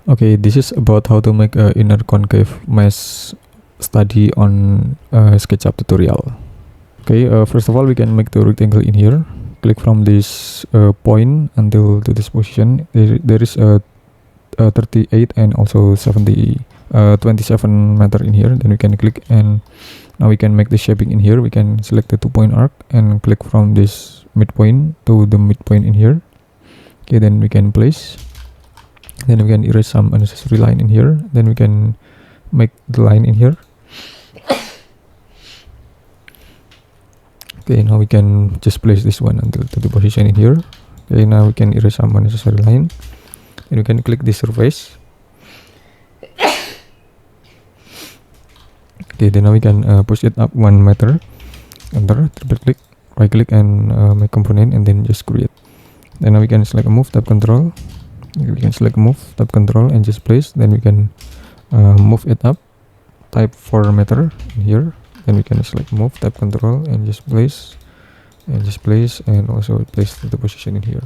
Okay, this is about how to make a inner concave mesh study on Sketchup tutorial. Okay, first of all, we can make the rectangle in here. Click from this point until to this position. There is a 38 and also 27 meter in here. Then we can click, and now we can make the shaping in here. We can select the 2-point arc and click from this midpoint to the midpoint in here. Okay, then we can place. Then we can erase some unnecessary line in here. Then we can make the line in here. Okay, now we can just place this one until to the position in here. Okay, now we can erase some unnecessary line. Then we can click this surface. Okay, then now we can push it up 1 meter. Enter, triple click, right click, and make component, and then just create. Then now we can select a move, tab control. We can select move, tab control, and just place. Then we can move it up, type 4 meter in here. Then we can select move, tab control, and just place, and also place the position in here.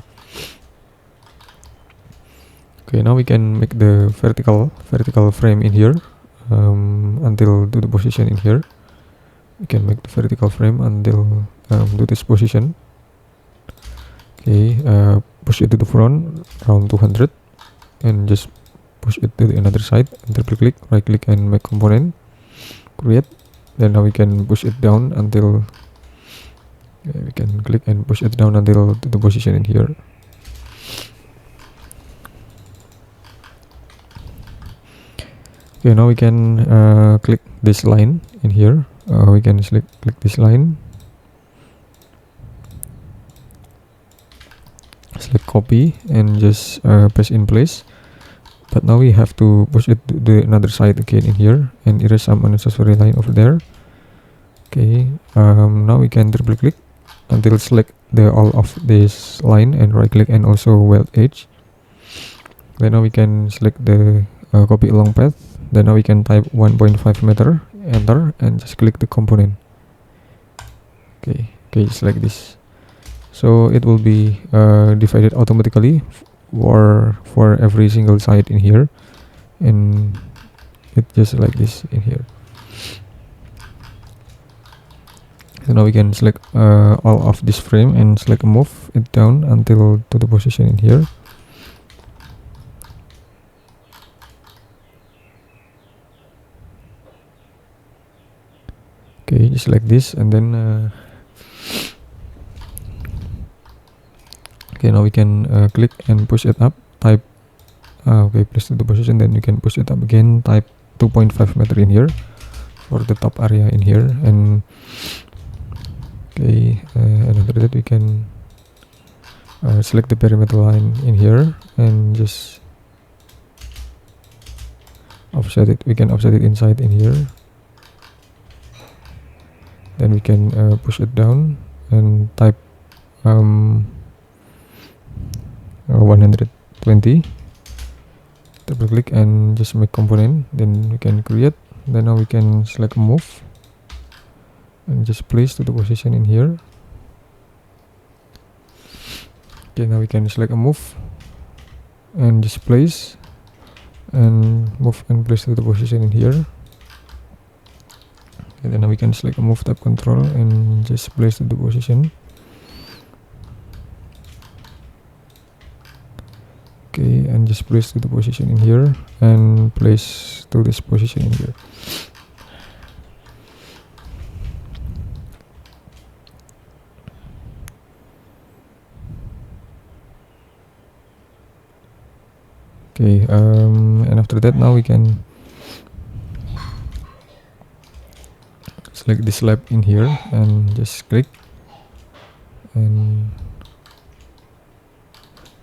Okay, now we can make the vertical frame in here until to the position in here. We can make the vertical frame until to this position. Okay, push it to the front around 200, and just push it to the another side, and triple click, right click, and make component, create. Then now we can push it down until we can click and push it down until to the position in here. Okay, now we can click this line in here. We can click this line, select copy, and just paste in place. But now we have to push it to the another side again in here, and erase some unnecessary line over there. Okay, now we can triple click until select the all of this line, and right click, and also weld edge. Then now we can select the copy along path. Then now we can type 1.5 meter, enter, and just click the component. Okay, just like this. So it will be divided automatically for every single side in here, and it just like this in here. So now we can select all of this frame and select move it down until to the position in here. Okay, just like this, and then okay, now we can click and push it up, type okay, place to the position. Then you can push it up again, type 2.5 meter in here for the top area in here. And okay, and after that we can select the perimeter line in here and just offset it. We can offset it inside in here. Then we can push it down and type 120. Double click and just make component. Then we can create. Then now we can select move and just place to the position in here. Okay, now we can select a move and just place and move and place to the position in here. Okay, then now we can select a move, tab control, and just place to the position. Okay, and just place to the position in here, and place to this position in here. Okay, and after that, now we can select this slab in here and just click, and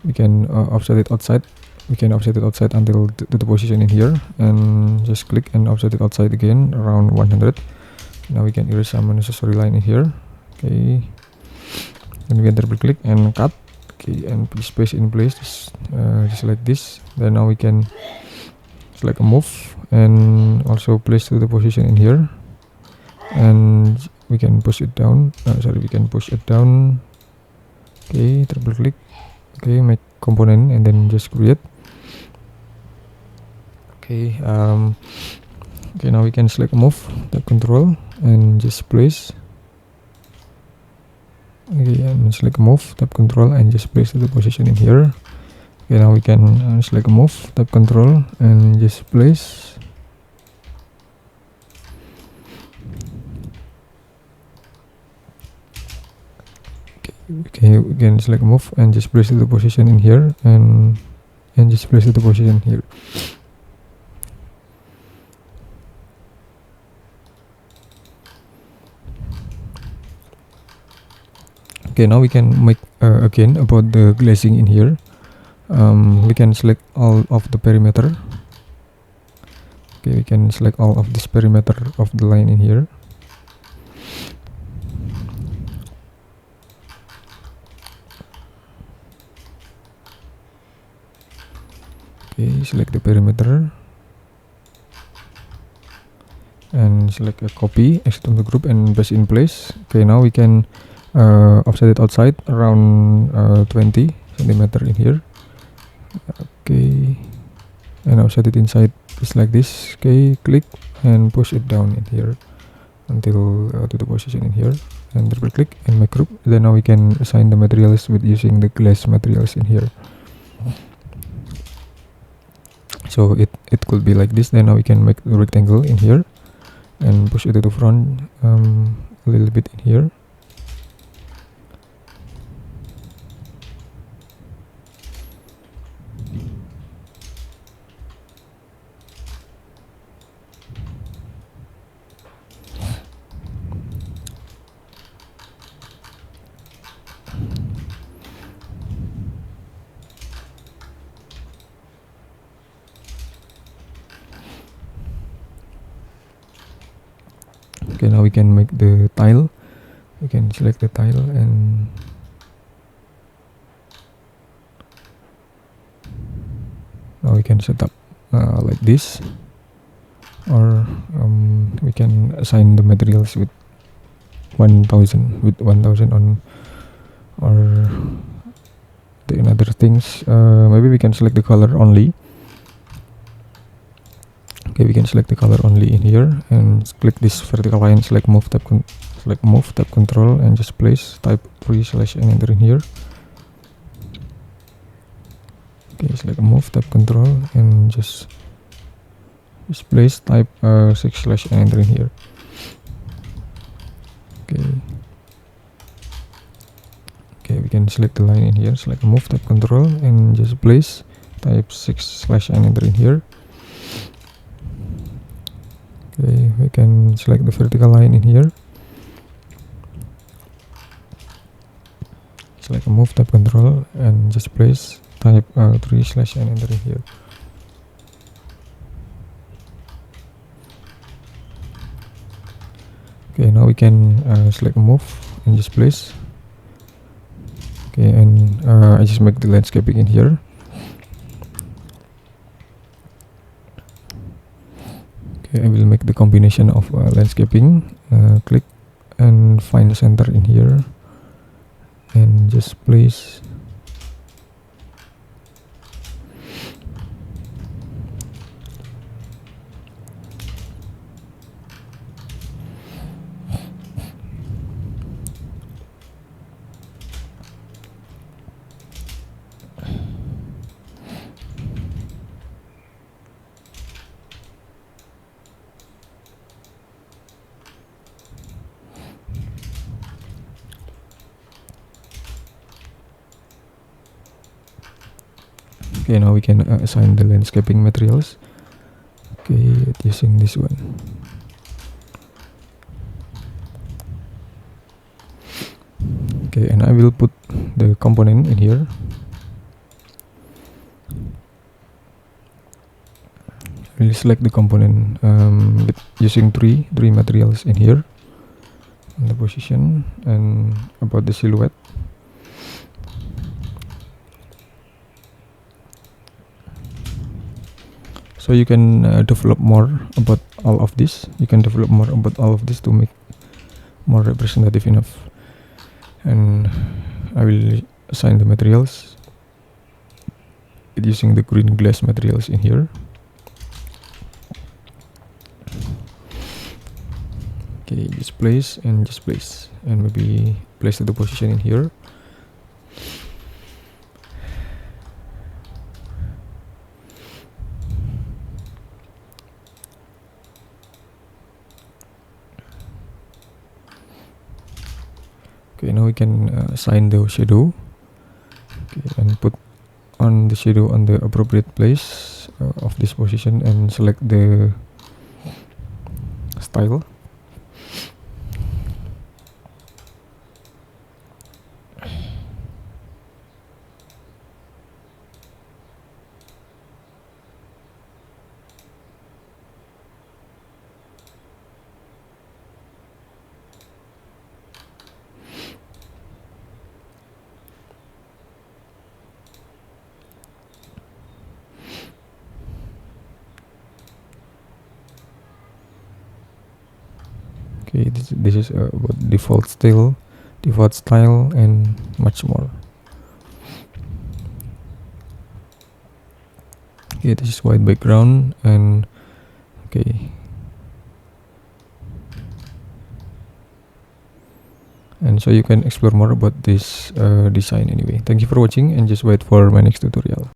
we can offset it outside. We can offset it outside until to the position in here, and just click and offset it outside again around 100. Now we can erase some unnecessary line in here. Okay, then we can double click and cut. Okay, and please paste in place just like this. Then now we can select a move and also place to the position in here, and we can push it down. We can push it down. Okay, triple click. Okay, make component, and then just create. Okay, okay, now we can select move, tap control and just place. Okay, and select move, tap control and just place the position in here. Okay, now we can select move, tap control and just place. Okay, we can select move and just place the position in here and just place the position here. Okay, now we can make again about the glazing in here. We can select all of the perimeter. Okay, we can select all of this perimeter of the line in here. Okay, select the perimeter and select a copy, exit from the group and paste in place. Okay, now we can offset it outside around 20 centimeter in here. Okay, and offset it inside just like this. Okay, click and push it down in here until to the position in here, and double click and make group. Then now we can assign the materials with using the glass materials in here. So it could be like this. Then now we can make the rectangle in here and push it to the front a little bit in here. Okay, now we can make the tile. We can select the tile and now we can set up like this, or we can assign the materials with 1000 on, or the another things. Maybe we can select the color only. Okay, we can select the color only in here and click this vertical line, select move, tap control and just place, type 3/ and enter in here. Okay, select move, tap control and just place, type 6/ and enter in here. Okay, we can select the line in here, select move, tap control and just place, type 6/ and enter in here. Okay, we can select the vertical line in here, select move, tap control and just place, type 3/ and enter in here. Okay, now we can select move and just place. Okay, and I just make the landscaping in here. Okay, I will make the combination of landscaping. Click and find the center in here and just place. Okay, now we can assign the landscaping materials. Okay, using this one. Okay, and I will put the component in here. I will select the component using three materials in here. The position and about the silhouette. So you can develop more about all of this. You can develop more about all of this to make more representative enough. And I will assign the materials using the green glass materials in here. Okay, just place and maybe place the position in here. Okay, now we can assign the shadow. Okay, and put on the shadow on the appropriate place of this position, and select the style. Okay, this is about default style, and much more. Okay, this is white background, and okay, and so you can explore more about this design anyway. Thank you for watching, and just wait for my next tutorial.